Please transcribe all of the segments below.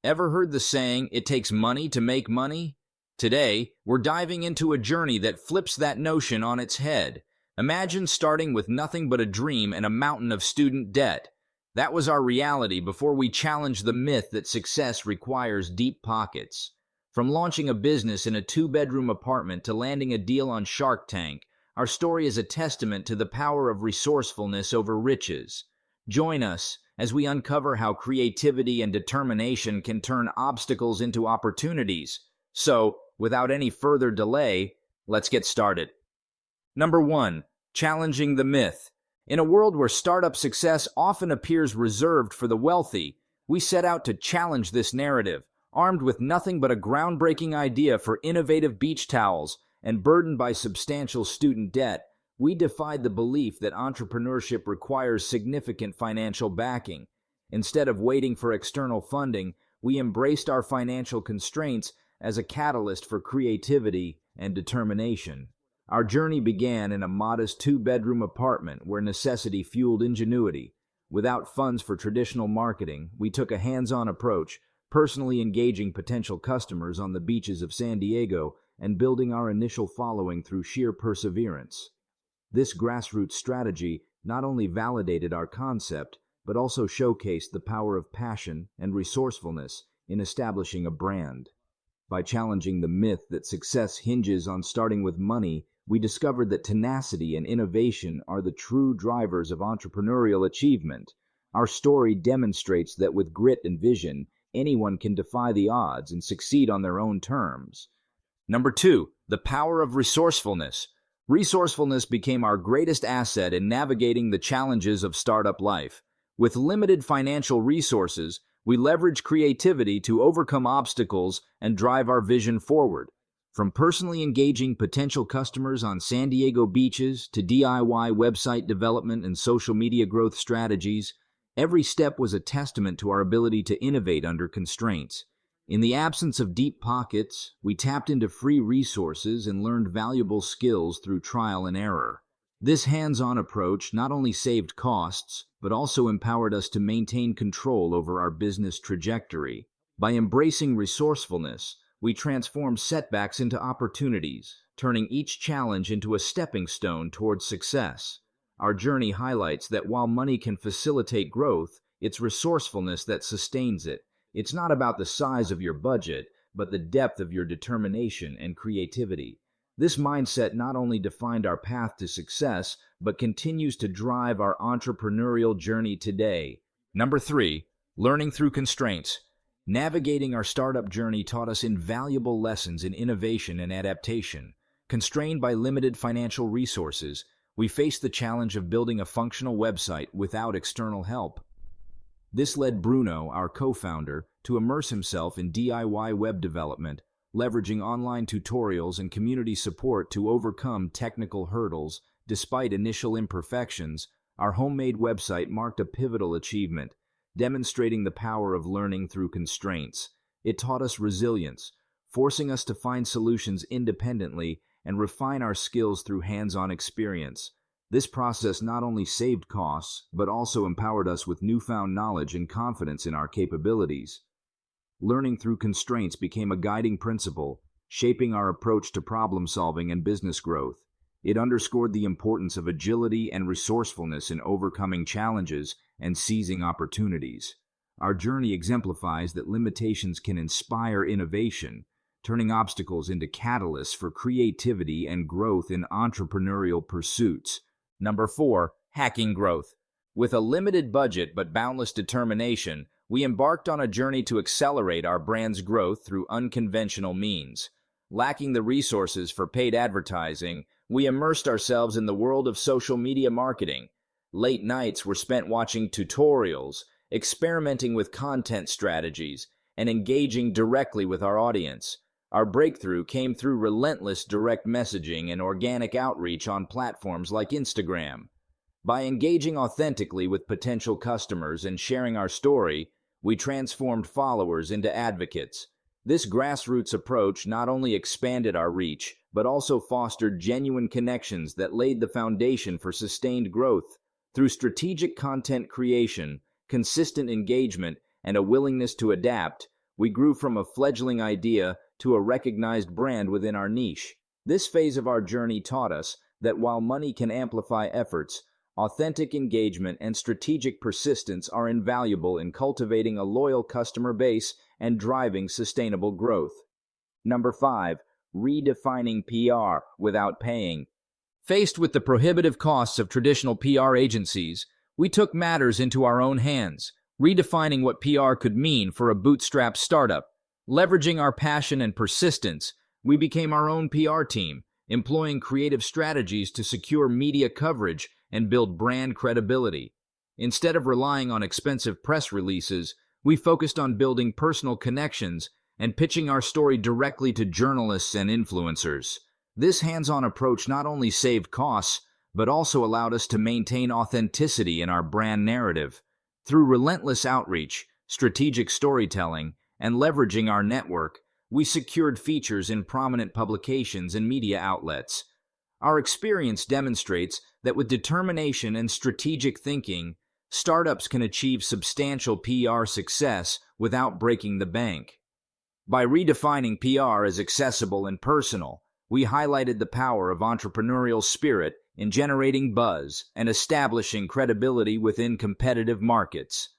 Ever heard the saying, it takes money to make money? Today, we're diving into a journey that flips that notion on its head. Imagine starting with nothing but a dream and a mountain of student debt. That was our reality before we challenged the myth that success requires deep pockets. From launching a business in a two-bedroom apartment to landing a deal on Shark Tank, our story is a testament to the power of resourcefulness over riches. Join us as we uncover how creativity and determination can turn obstacles into opportunities. So, without any further delay, let's get started. Number 1. Challenging the myth. In a world where startup success often appears reserved for the wealthy, we set out to challenge this narrative. Armed with nothing but a groundbreaking idea for innovative beach towels and burdened by substantial student debt, we defied the belief that entrepreneurship requires significant financial backing. Instead of waiting for external funding, we embraced our financial constraints as a catalyst for creativity and determination. Our journey began in a modest two-bedroom apartment where necessity fueled ingenuity. Without funds for traditional marketing, we took a hands-on approach, personally engaging potential customers on the beaches of San Diego and building our initial following through sheer perseverance. This grassroots strategy not only validated our concept, but also showcased the power of passion and resourcefulness in establishing a brand. By challenging the myth that success hinges on starting with money, we discovered that tenacity and innovation are the true drivers of entrepreneurial achievement. Our story demonstrates that with grit and vision, anyone can defy the odds and succeed on their own terms. Number 2. The power of resourcefulness. Resourcefulness became our greatest asset in navigating the challenges of startup life. With limited financial resources, we leverage creativity to overcome obstacles and drive our vision forward. From personally engaging potential customers on San Diego beaches to DIY website development and social media growth strategies, every step was a testament to our ability to innovate under constraints. In the absence of deep pockets, we tapped into free resources and learned valuable skills through trial and error. This hands-on approach not only saved costs, but also empowered us to maintain control over our business trajectory. By embracing resourcefulness, we transformed setbacks into opportunities, turning each challenge into a stepping stone towards success. Our journey highlights that while money can facilitate growth, it's resourcefulness that sustains it. It's not about the size of your budget, but the depth of your determination and creativity. This mindset not only defined our path to success, but continues to drive our entrepreneurial journey today. Number 3. Learning through constraints. Navigating our startup journey taught us invaluable lessons in innovation and adaptation. Constrained by limited financial resources, we faced the challenge of building a functional website without external help. This led Bruno, our co-founder, to immerse himself in DIY web development, leveraging online tutorials and community support to overcome technical hurdles. Despite initial imperfections, our homemade website marked a pivotal achievement, demonstrating the power of learning through constraints. It taught us resilience, forcing us to find solutions independently and refine our skills through hands-on experience. This process not only saved costs, but also empowered us with newfound knowledge and confidence in our capabilities. Learning through constraints became a guiding principle, shaping our approach to problem-solving and business growth. It underscored the importance of agility and resourcefulness in overcoming challenges and seizing opportunities. Our journey exemplifies that limitations can inspire innovation, turning obstacles into catalysts for creativity and growth in entrepreneurial pursuits. Number 4. Hacking growth. With a limited budget but boundless determination, we embarked on a journey to accelerate our brand's growth through unconventional means. Lacking the resources for paid advertising, we immersed ourselves in the world of social media marketing. Late nights were spent watching tutorials, experimenting with content strategies, and engaging directly with our audience. Our breakthrough came through relentless direct messaging and organic outreach on platforms like Instagram. By engaging authentically with potential customers and sharing our story, we transformed followers into advocates. This grassroots approach not only expanded our reach, but also fostered genuine connections that laid the foundation for sustained growth. Through strategic content creation, consistent engagement, and a willingness to adapt, We grew from a fledgling idea to a recognized brand within our niche. This phase of our journey taught us that while money can amplify efforts, authentic engagement and strategic persistence are invaluable in cultivating a loyal customer base and driving sustainable growth. Number 5, redefining PR without paying. Faced with the prohibitive costs of traditional PR agencies, we took matters into our own hands, redefining what PR could mean for a bootstrap startup. Leveraging our passion and persistence, we became our own PR team, employing creative strategies to secure media coverage and build brand credibility. Instead of relying on expensive press releases, we focused on building personal connections and pitching our story directly to journalists and influencers. This hands-on approach not only saved costs, but also allowed us to maintain authenticity in our brand narrative. Through relentless outreach, strategic storytelling, and leveraging our network, we secured features in prominent publications and media outlets. Our experience demonstrates that with determination and strategic thinking, startups can achieve substantial PR success without breaking the bank. By redefining PR as accessible and personal, we highlighted the power of entrepreneurial spirit in generating buzz and establishing credibility within competitive markets.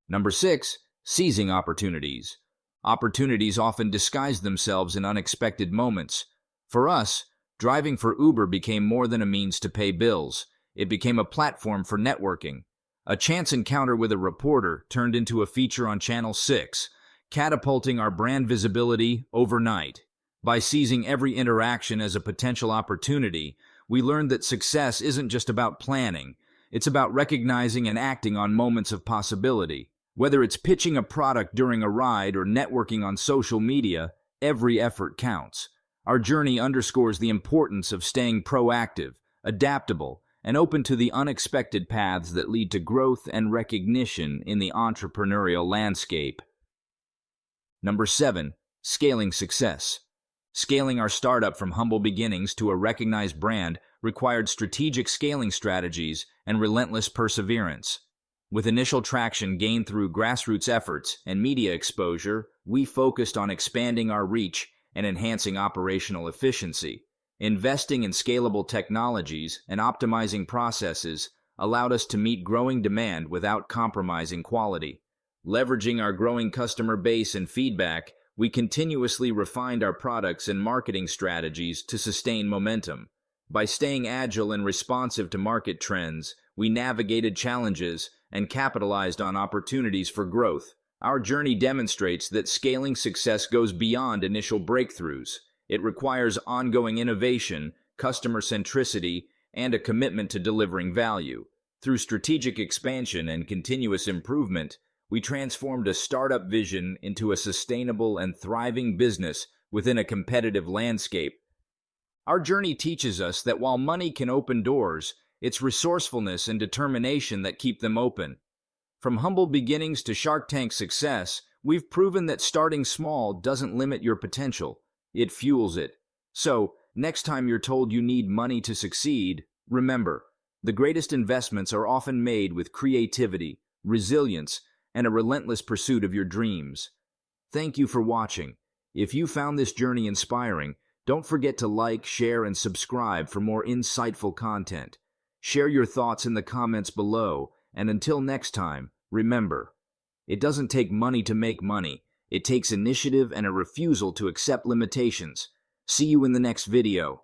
Number 6, seizing opportunities. Opportunities often disguise themselves in unexpected moments. For us, driving for Uber became more than a means to pay bills. It became a platform for networking. A chance encounter with a reporter turned into a feature on Channel 6, catapulting our brand visibility overnight. By seizing every interaction as a potential opportunity, we learned that success isn't just about planning. It's about recognizing and acting on moments of possibility. Whether it's pitching a product during a ride or networking on social media, every effort counts. Our journey underscores the importance of staying proactive, adaptable, and open to the unexpected paths that lead to growth and recognition in the entrepreneurial landscape. Number 7, scaling success. Scaling our startup from humble beginnings to a recognized brand required strategic scaling strategies and relentless perseverance. With initial traction gained through grassroots efforts and media exposure, we focused on expanding our reach and enhancing operational efficiency. Investing in scalable technologies and optimizing processes allowed us to meet growing demand without compromising quality. Leveraging our growing customer base and feedback, we continuously refined our products and marketing strategies to sustain momentum. By staying agile and responsive to market trends, we navigated challenges and capitalized on opportunities for growth. Our journey demonstrates that scaling success goes beyond initial breakthroughs. It requires ongoing innovation, customer centricity, and a commitment to delivering value. Through strategic expansion and continuous improvement, we transformed a startup vision into a sustainable and thriving business within a competitive landscape. Our journey teaches us that while money can open doors, it's resourcefulness and determination that keep them open. From humble beginnings to Shark Tank success, we've proven that starting small doesn't limit your potential. It fuels it. So, next time you're told you need money to succeed, remember, the greatest investments are often made with creativity, resilience, and a relentless pursuit of your dreams. Thank you for watching. If you found this journey inspiring, don't forget to like, share, and subscribe for more insightful content. Share your thoughts in the comments below, and until next time, remember, it doesn't take money to make money. It takes initiative and a refusal to accept limitations. See you in the next video.